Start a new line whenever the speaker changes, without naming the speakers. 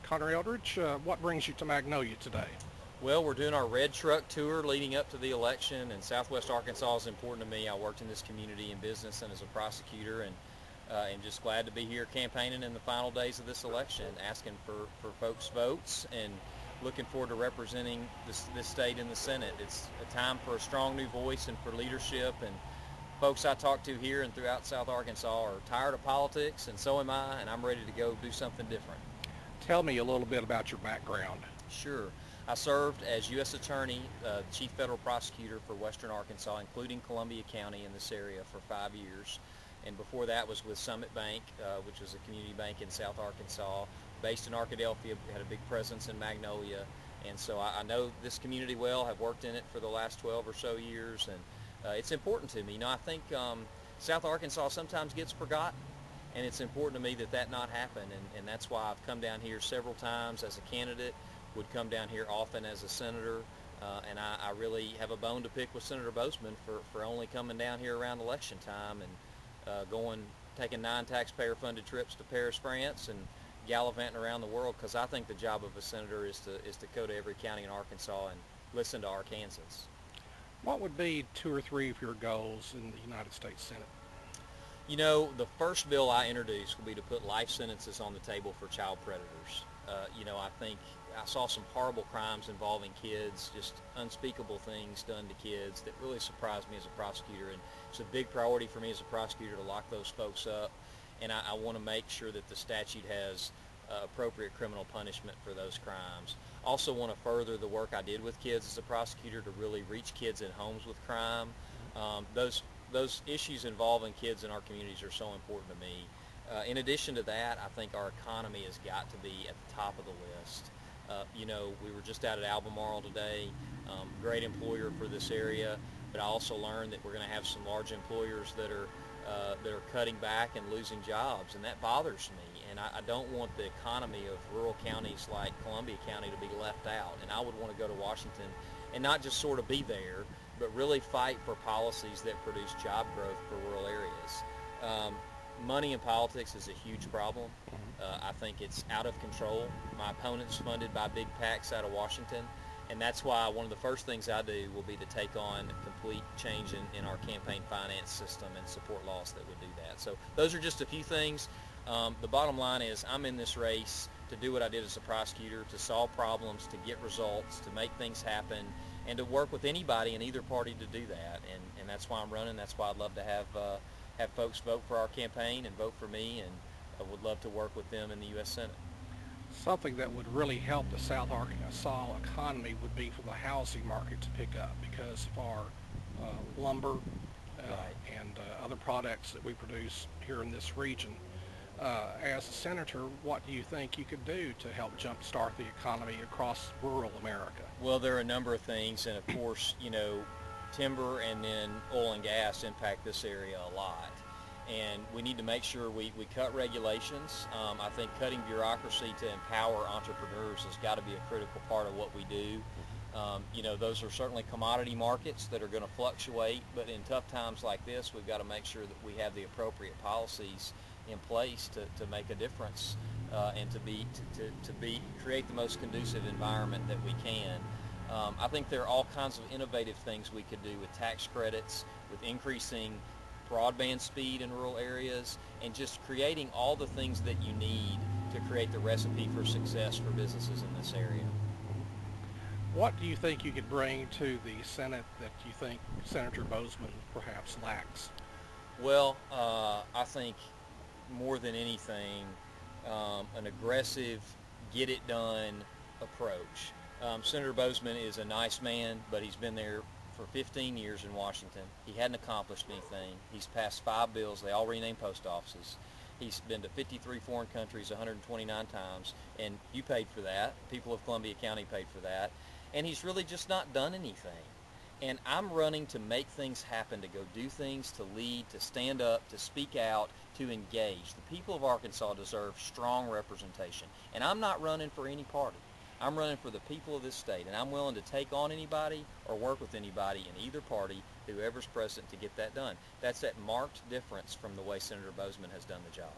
Connor Eldridge, what brings you to Magnolia today?
Well, we're doing our red truck tour leading up to the election, and Southwest Arkansas is important to me. I worked in this community in business and as a prosecutor, and just glad to be here campaigning in the final days of this election, asking for folks' votes and looking forward to representing this state in the Senate. It's a time for a strong new voice and for leadership, and folks I talk to here and throughout South Arkansas are tired of politics, and so am I, and I'm ready to go do something different.
Tell me a little bit about your background.
Sure. I served as U.S. Attorney, Chief Federal Prosecutor for Western Arkansas, including Columbia County in this area for 5 years. And before that was with Summit Bank, which was a community bank in South Arkansas, based in Arkadelphia, had a big presence in Magnolia. And so I know this community well, have worked in it for the last 12 or so years, and it's important to me. You know, I think South Arkansas sometimes gets forgotten, and it's important to me that that not happen, and that's why I've come down here several times as a candidate, would come down here often as a senator, and I really have a bone to pick with Senator Bozeman for only coming down here around election time and taking 9 taxpayer-funded trips to Paris, France, and gallivanting around the world, because I think the job of a senator is to go to every county in Arkansas and listen to Arkansans.
What would be 2 or 3 of your goals in the United States Senate?
You know, the first bill I introduced will be to put life sentences on the table for child predators. You know, I think I saw some horrible crimes involving kids, just unspeakable things done to kids that really surprised me as a prosecutor, and it's a big priority for me as a prosecutor to lock those folks up, and I want to make sure that the statute has appropriate criminal punishment for those crimes. Also want to further the work I did with kids as a prosecutor to really reach kids in homes with crime. Those issues involving kids in our communities are so important to me. In addition to that, I think our economy has got to be at the top of the list. You know, we were just out at Albemarle today, great employer for this area, but I also learned that we're going to have some large employers that are cutting back and losing jobs, and that bothers me. And I don't want the economy of rural counties like Columbia County to be left out. And I would want to go to Washington and not just sort of be there, but really fight for policies that produce job growth for rural areas. Money in politics is a huge problem. I think it's out of control. My opponent's funded by big PACs out of Washington, and that's why one of the first things I do will be to take on complete change in our campaign finance system and support laws that would do that. So those are just a few things. The bottom line is I'm in this race to do what I did as a prosecutor, to solve problems, to get results, to make things happen, and to work with anybody in either party to do that. And that's why I'm running. That's why I'd love to have folks vote for our campaign and vote for me, and I would love to work with them in the U.S. Senate.
Something that would really help the South Arkansas economy would be for the housing market to pick up because of our lumber and other products that we produce here in this region. As a senator, what do you think you could do to help jumpstart the economy across rural America?
Well, there are a number of things, and of course, you know, timber and then oil and gas impact this area a lot. And we need to make sure we cut regulations. I think cutting bureaucracy to empower entrepreneurs has got to be a critical part of what we do. You know, those are certainly commodity markets that are going to fluctuate, but in tough times like this, we've got to make sure that we have the appropriate policies in place to make a difference and to create the most conducive environment that we can. I think there are all kinds of innovative things we could do with tax credits, with increasing broadband speed in rural areas, and just creating all the things that you need to create the recipe for success for businesses in this area.
What do you think you could bring to the Senate that you think Senator Bozeman perhaps lacks?
Well, I think more than anything, an aggressive, get-it-done approach. Senator Bozeman is a nice man, but he's been there for 15 years in Washington. He hadn't accomplished anything. He's passed 5 bills. They all renamed post offices. He's been to 53 foreign countries 129 times, and you paid for that. People of Columbia County paid for that. And he's really just not done anything. And I'm running to make things happen, to go do things, to lead, to stand up, to speak out, to engage. The people of Arkansas deserve strong representation. And I'm not running for any party. I'm running for the people of this state, and I'm willing to take on anybody or work with anybody in either party, whoever's present, to get that done. That's that marked difference from the way Senator Bozeman has done the job.